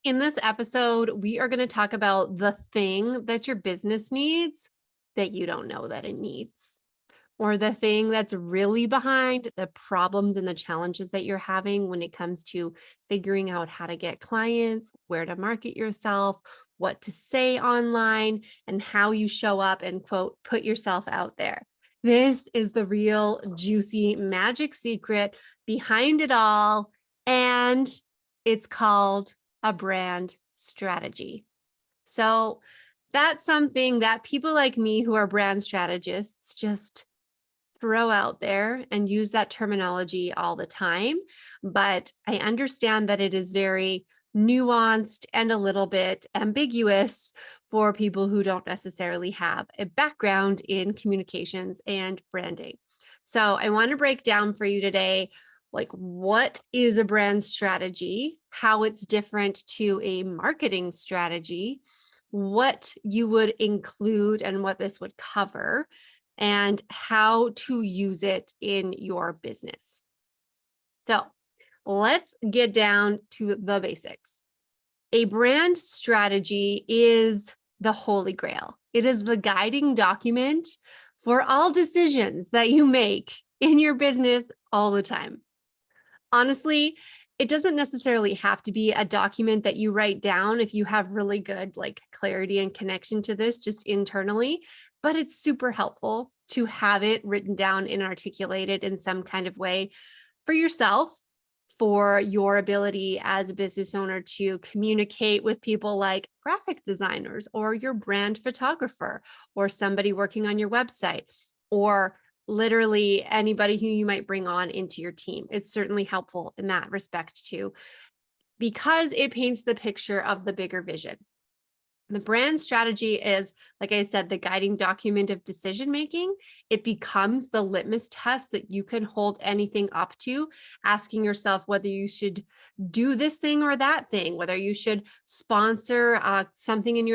In this episode, we are going to talk about the thing that your business needs that you don't know that it needs, or the thing that's really behind the problems and the challenges that you're having when it comes to figuring out how to get clients, where to market yourself, what to say online, and how you show up and quote, put yourself out there. This is the real juicy magic secret behind it all. And it's called a brand strategy. So that's something that people like me who are brand strategists just throw out there and use that terminology all the time. But I understand that it is very nuanced and a little bit ambiguous for people who don't necessarily have a background in communications and branding. So I want to break down for you today, like what is a brand strategy, how it's different to a marketing strategy, what you would include and what this would cover, and how to use it in your business. So let's get down to the basics. A brand strategy is the holy grail. It is the guiding document for all decisions that you make in your business all the time. Honestly, it doesn't necessarily have to be a document that you write down if you have really good clarity and connection to this just internally, but it's super helpful to have it written down and articulated in some kind of way for yourself, for your ability as a business owner to communicate with people like graphic designers or your brand photographer or somebody working on your website or literally anybody who you might bring on into your team. It's certainly helpful in that respect too, because it paints the picture of the bigger vision. The brand strategy is, like I said, the guiding document of decision making. It becomes the litmus test that you can hold anything up to, asking yourself whether you should do this thing or that thing, whether you should sponsor something in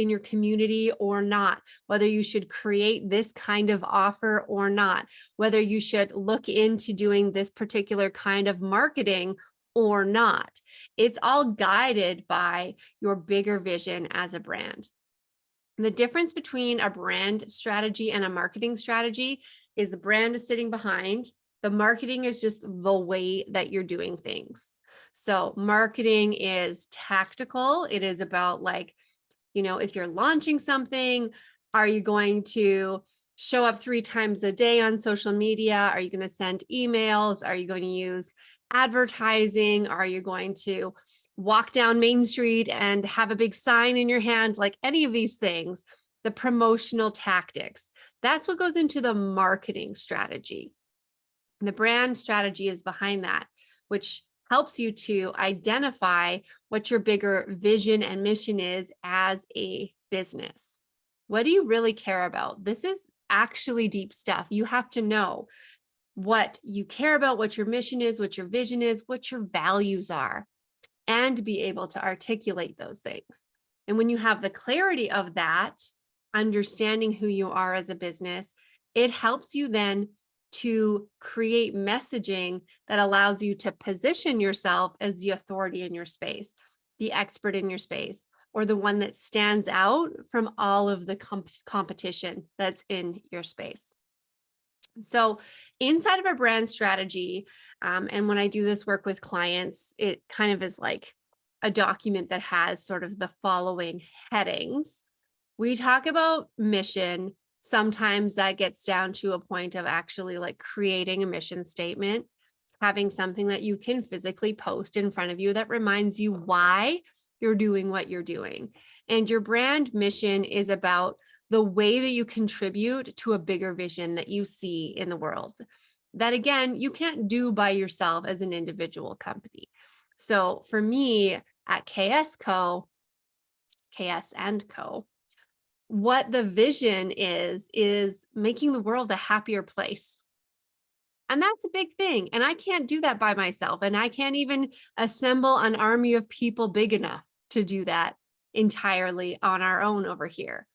your community or not, whether you should create this kind of offer or not, whether you should look into doing this particular kind of marketing or not. It's all guided by your bigger vision as a brand. The difference between a brand strategy and a marketing strategy is the brand is sitting behind. The marketing is just the way that you're doing things. So marketing is tactical. It is about if you're launching something, are you going to show up 3 times a day on social media? Are you going to send emails? Are you going to use advertising? Are you going to walk down Main Street and have a big sign in your hand? Like any of these things, the promotional tactics, that's what goes into the marketing strategy. The brand strategy is behind that, which helps you to identify what your bigger vision and mission is as a business. What do you really care about? This is actually deep stuff. You have to know what you care about, what your mission is, what your vision is, what your values are, and be able to articulate those things. And when you have the clarity of that, understanding who you are as a business, it helps you then to create messaging that allows you to position yourself as the authority in your space, the expert in your space, or the one that stands out from all of the competition that's in your space. So inside of a brand strategy, and when I do this work with clients, it kind of is like a document that has sort of the following headings. We talk about mission. Sometimes that gets down to a point of actually creating a mission statement, having something that you can physically post in front of you that reminds you why you're doing what you're doing. And your brand mission is about the way that you contribute to a bigger vision that you see in the world. That again, you can't do by yourself as an individual company. So for me at KS and Co, what the vision is making the world a happier place. And that's a big thing. And I can't do that by myself. And I can't even assemble an army of people big enough to do that entirely on our own over here.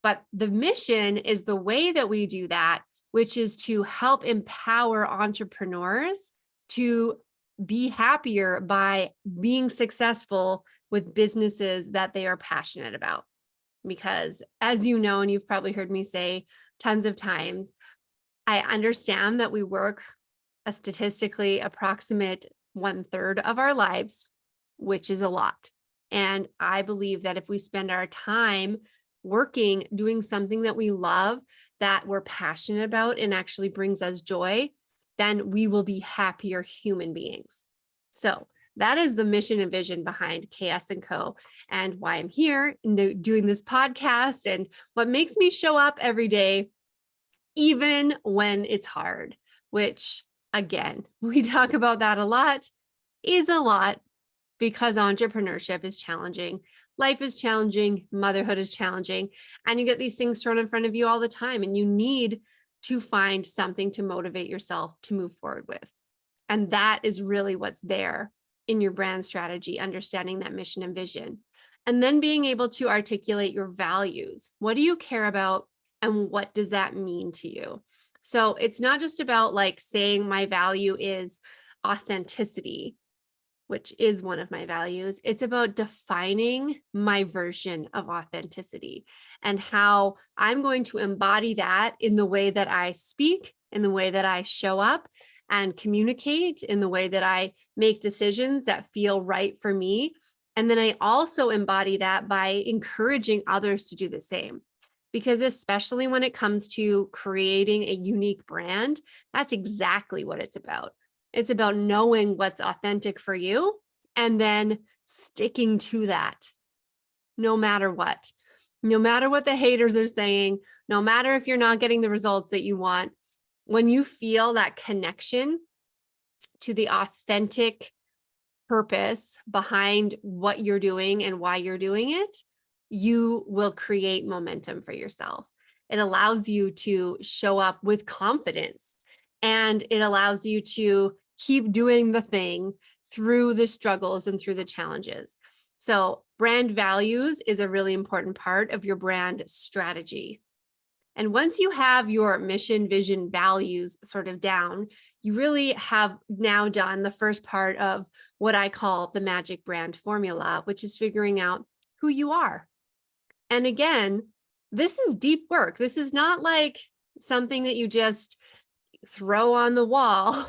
But the mission is the way that we do that, which is to help empower entrepreneurs to be happier by being successful with businesses that they are passionate about. Because as you know, and you've probably heard me say tons of times, I understand that we work a statistically approximate 1/3 of our lives, which is a lot. And I believe that if we spend our time working, doing something that we love, that we're passionate about and actually brings us joy, then we will be happier human beings. So that is the mission and vision behind KS & Co. and why I'm here and doing this podcast and what makes me show up every day, even when it's hard, which again, we talk about that a lot, is a lot because entrepreneurship is challenging. Life is challenging. Motherhood is challenging. And you get these things thrown in front of you all the time. And you need to find something to motivate yourself to move forward with. And that is really what's there in your brand strategy, understanding that mission and vision. And then being able to articulate your values. What do you care about? And what does that mean to you? So it's not just about like saying my value is authenticity, which is one of my values. It's about defining my version of authenticity and how I'm going to embody that in the way that I speak, in the way that I show up and communicate, in the way that I make decisions that feel right for me. And then I also embody that by encouraging others to do the same. Because especially when it comes to creating a unique brand, that's exactly what it's about. It's about knowing what's authentic for you and then sticking to that no matter what. No matter what the haters are saying, no matter if you're not getting the results that you want, when you feel that connection to the authentic purpose behind what you're doing and why you're doing it, you will create momentum for yourself. It allows you to show up with confidence and it allows you to keep doing the thing through the struggles and through the challenges. So brand values is a really important part of your brand strategy. And once you have your mission, vision, values sort of down, you really have now done the first part of what I call the magic brand formula, which is figuring out who you are. And again, this is deep work. This is not like something that you just throw on the wall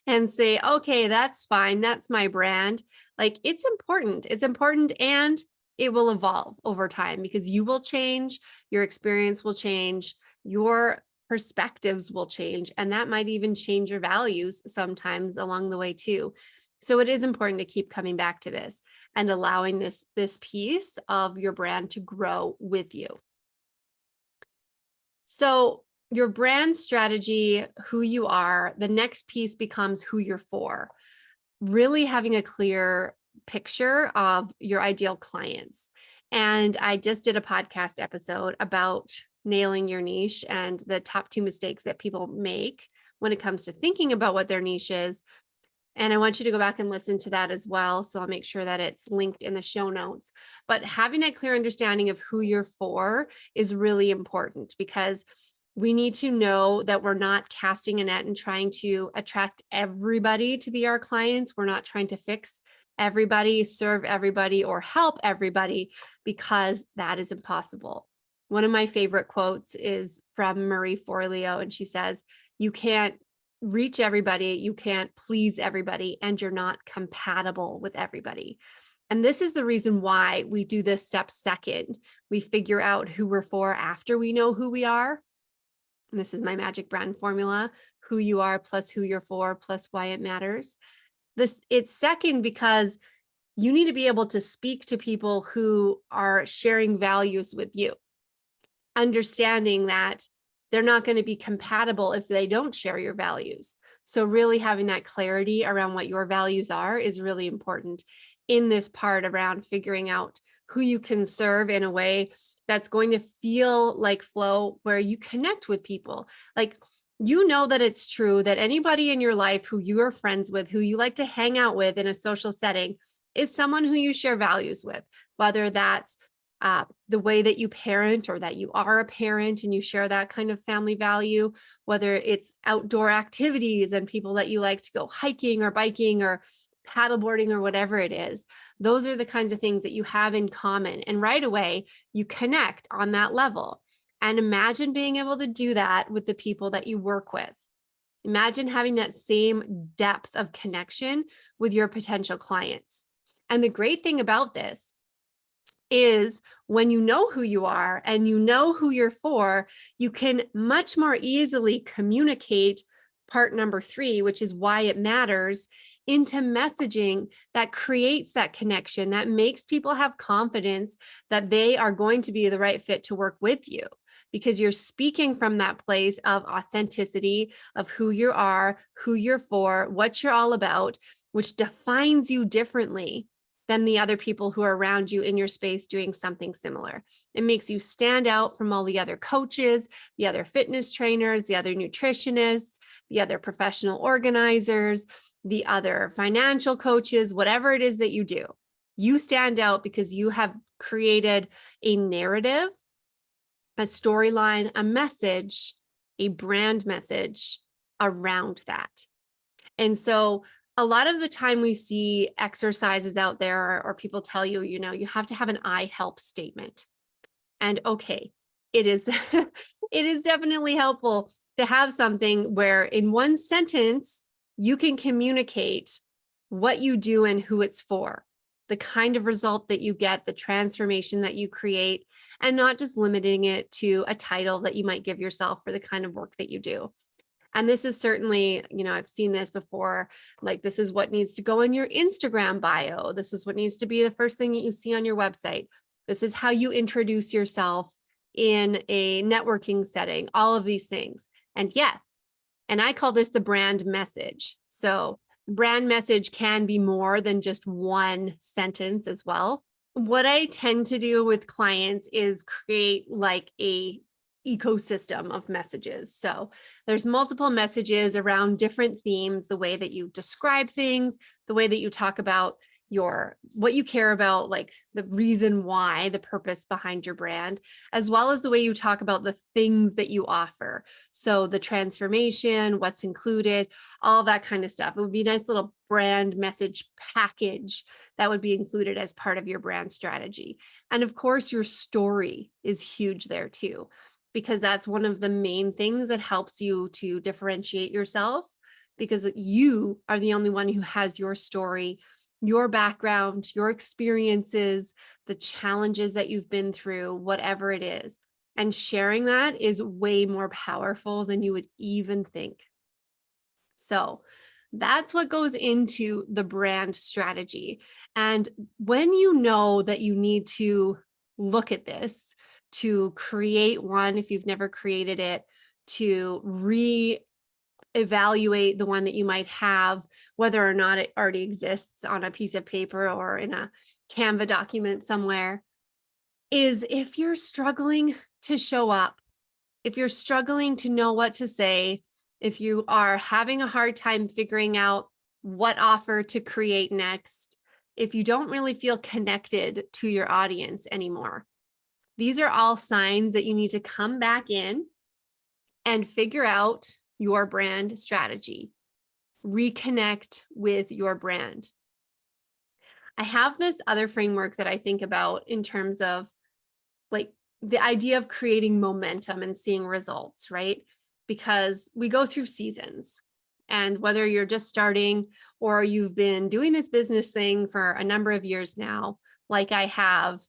and say, okay, that's fine. That's my brand. Like it's important. It's important and it will evolve over time because you will change, your experience will change, your perspectives will change, and that might even change your values sometimes along the way too. So it is important to keep coming back to this and allowing this piece of your brand to grow with you. So your brand strategy, who you are, the next piece becomes who you're for. Really having a clear picture of your ideal clients. And I just did a podcast episode about nailing your niche and the top 2 mistakes that people make when it comes to thinking about what their niche is. And I want you to go back and listen to that as well. So I'll make sure that it's linked in the show notes. But having that clear understanding of who you're for is really important because we need to know that we're not casting a net and trying to attract everybody to be our clients. We're not trying to fix everybody, serve everybody, or help everybody because that is impossible. One of my favorite quotes is from Marie Forleo, and she says, you can't reach everybody, you can't please everybody, and you're not compatible with everybody. And this is the reason why we do this step second. We figure out who we're for after we know who we are. And this is my magic brand formula, who you are plus who you're for plus why it matters. It's second because you need to be able to speak to people who are sharing values with you, understanding that they're not going to be compatible if they don't share your values. So really having that clarity around what your values are is really important in this part around figuring out who you can serve in a way that's going to feel like flow, where you connect with people. Like, you know that it's true that anybody in your life who you are friends with, who you like to hang out with in a social setting, is someone who you share values with, whether that's the way that you parent or that you are a parent and you share that kind of family value, whether it's outdoor activities and people that you like to go hiking or biking or paddleboarding or whatever it is. Those are the kinds of things that you have in common. And right away, you connect on that level. And imagine being able to do that with the people that you work with. Imagine having that same depth of connection with your potential clients. And the great thing about this is when you know who you are and you know who you're for, you can much more easily communicate part number 3, which is why it matters, into messaging that creates that connection, that makes people have confidence that they are going to be the right fit to work with you, because you're speaking from that place of authenticity, of who you are, who you're for, what you're all about, which defines you differently than the other people who are around you in your space doing something similar. It makes you stand out from all the other coaches, the other fitness trainers, the other nutritionists, the other professional organizers, the other financial coaches, whatever it is that you do. You stand out because you have created a narrative, a storyline, a message, a brand message around that. And so a lot of the time we see exercises out there or people tell you, you have to have an I help statement. And okay, it is, it is definitely helpful to have something where in one sentence, you can communicate what you do and who it's for, the kind of result that you get, the transformation that you create, and not just limiting it to a title that you might give yourself for the kind of work that you do. And this is certainly, I've seen this before, like this is what needs to go in your Instagram bio. This is what needs to be the first thing that you see on your website. This is how you introduce yourself in a networking setting, all of these things. And yes, and I call this the brand message. So brand message can be more than just one sentence as well. What I tend to do with clients is create like a ecosystem of messages. So there's multiple messages around different themes, the way that you describe things, the way that you talk about what you care about, like the reason why, the purpose behind your brand, as well as the way you talk about the things that you offer. So the transformation, what's included, all that kind of stuff. It would be a nice little brand message package that would be included as part of your brand strategy. And of course, your story is huge there too, because that's one of the main things that helps you to differentiate yourself, because you are the only one who has your story, your background, your experiences, the challenges that you've been through, whatever it is. And sharing that is way more powerful than you would even think. So that's what goes into the brand strategy. And when you know that you need to look at this, to create one, if you've never created it, to evaluate the one that you might have, whether or not it already exists on a piece of paper or in a Canva document somewhere, is if you're struggling to show up, if you're struggling to know what to say, if you are having a hard time figuring out what offer to create next, if you don't really feel connected to your audience anymore, these are all signs that you need to come back in and figure out your brand strategy, reconnect with your brand. I have this other framework that I think about in terms of like the idea of creating momentum and seeing results, right? Because we go through seasons, and whether you're just starting or you've been doing this business thing for a number of years now, like I have,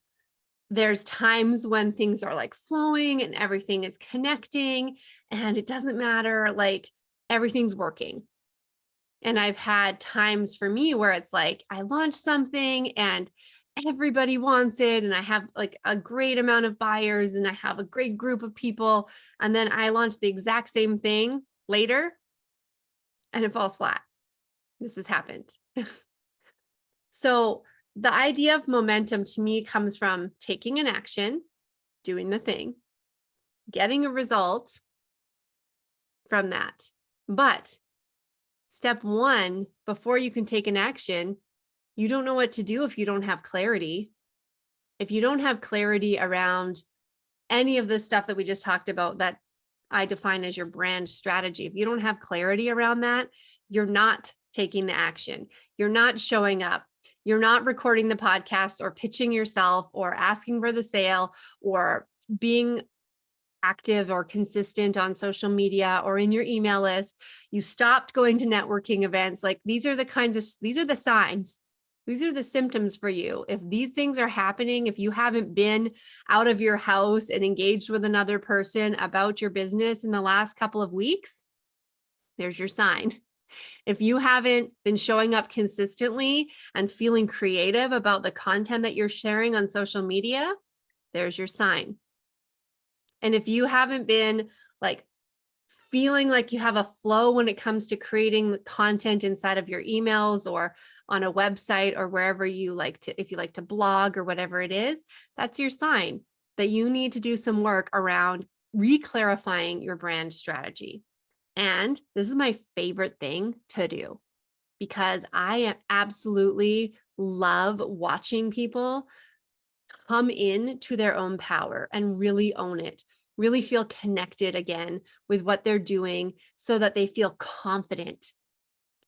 there's times when things are like flowing and everything is connecting and it doesn't matter, like everything's working. And I've had times for me where it's like I launch something and everybody wants it, and I have like a great amount of buyers and I have a great group of people, and then I launch the exact same thing later and it falls flat. This has happened. So the idea of momentum to me comes from taking an action, doing the thing, getting a result from that. But step one, before you can take an action, you don't know what to do if you don't have clarity. If you don't have clarity around any of the stuff that we just talked about that I define as your brand strategy, if you don't have clarity around that, you're not taking the action. You're not showing up. You're not recording the podcast or pitching yourself or asking for the sale or being active or consistent on social media or in your email list. You stopped going to networking events. Like these are the signs. These are the symptoms for you. If these things are happening, if you haven't been out of your house and engaged with another person about your business in the last couple of weeks, there's your sign. If you haven't been showing up consistently and feeling creative about the content that you're sharing on social media, there's your sign. And if you haven't been like feeling like you have a flow when it comes to creating the content inside of your emails or on a website or wherever you like to, if you like to blog or whatever it is, that's your sign that you need to do some work around re-clarifying your brand strategy. And this is my favorite thing to do because I absolutely love watching people come into their own power and really own it, really feel connected again with what they're doing so that they feel confident.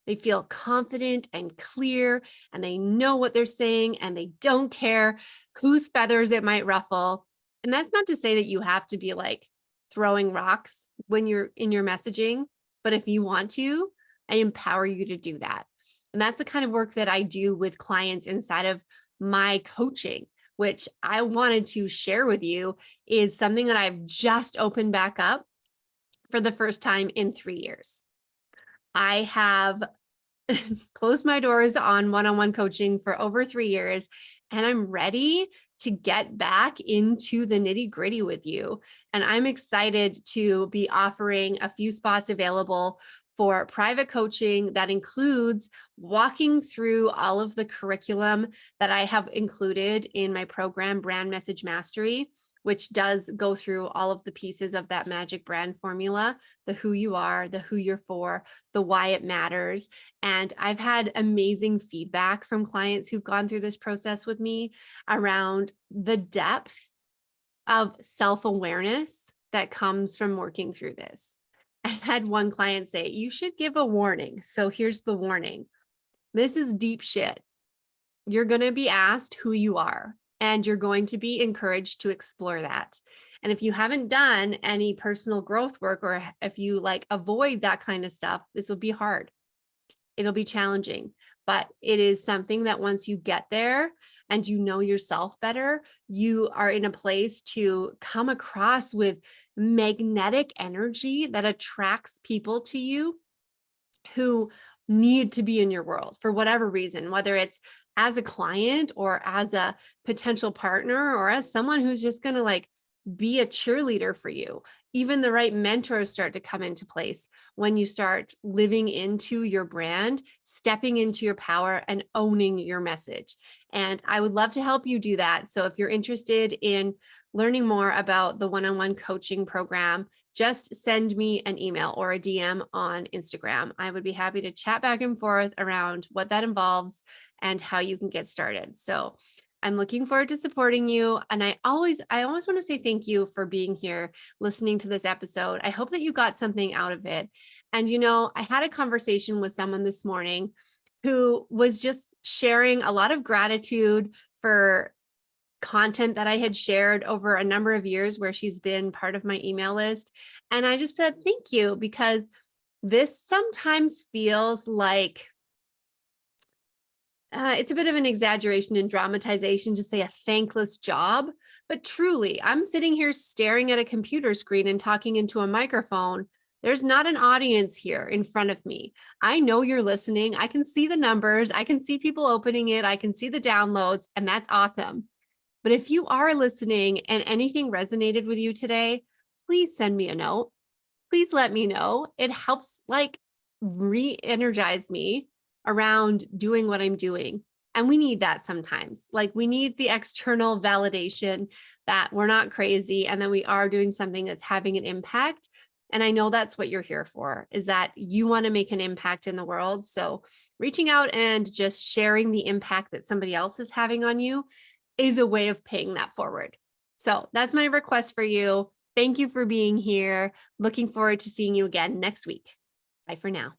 They feel confident and clear and they know what they're saying and they don't care whose feathers it might ruffle. And that's not to say that you have to be like throwing rocks when you're in your messaging, but if you want to, I empower you to do that. And that's the kind of work that I do with clients inside of my coaching, which I wanted to share with you is something that I've just opened back up for the first time in 3 years. I have closed my doors on one-on-one coaching for over 3 years, and I'm ready to get back into the nitty-gritty with you. And I'm excited to be offering a few spots available for private coaching that includes walking through all of the curriculum that I have included in my program, Brand Message Mastery, which does go through all of the pieces of that magic brand formula, the who you are, the who you're for, the why it matters. And I've had amazing feedback from clients who've gone through this process with me around the depth of self-awareness that comes from working through this. I had one client say, you should give a warning. So here's the warning. This is deep shit. You're going to be asked who you are, and you're going to be encouraged to explore that. And if you haven't done any personal growth work, or if you like avoid that kind of stuff, this will be hard. It'll be challenging, but it is something that once you get there and you know yourself better, you are in a place to come across with magnetic energy that attracts people to you who need to be in your world for whatever reason, whether it's as a client or as a potential partner or as someone who's just going to like be a cheerleader for you. Even the right mentors start to come into place when you start living into your brand, stepping into your power and owning your message. And I would love to help you do that. So if you're interested in learning more about the one-on-one coaching program, just send me an email or a DM on Instagram. I would be happy to chat back and forth around what that involves and how you can get started. So I'm looking forward to supporting you. And I always want to say thank you for being here, listening to this episode. I hope that you got something out of it. And, you know, I had a conversation with someone this morning who was just sharing a lot of gratitude for content that I had shared over a number of years where she's been part of my email list. And I just said, thank you, because this sometimes feels like it's a bit of an exaggeration and dramatization to say a thankless job, but truly, I'm sitting here staring at a computer screen and talking into a microphone. There's not an audience here in front of me. I know you're listening. I can see the numbers. I can see people opening it. I can see the downloads, and that's awesome. But if you are listening and anything resonated with you today, please send me a note. Please let me know. It helps like re-energize me around doing what I'm doing. And we need that sometimes. Like we need the external validation that we're not crazy and that we are doing something that's having an impact. And I know that's what you're here for, is that you want to make an impact in the world. So reaching out and just sharing the impact that somebody else is having on you is a way of paying that forward. So that's my request for you. Thank you for being here. Looking forward to seeing you again next week. Bye for now.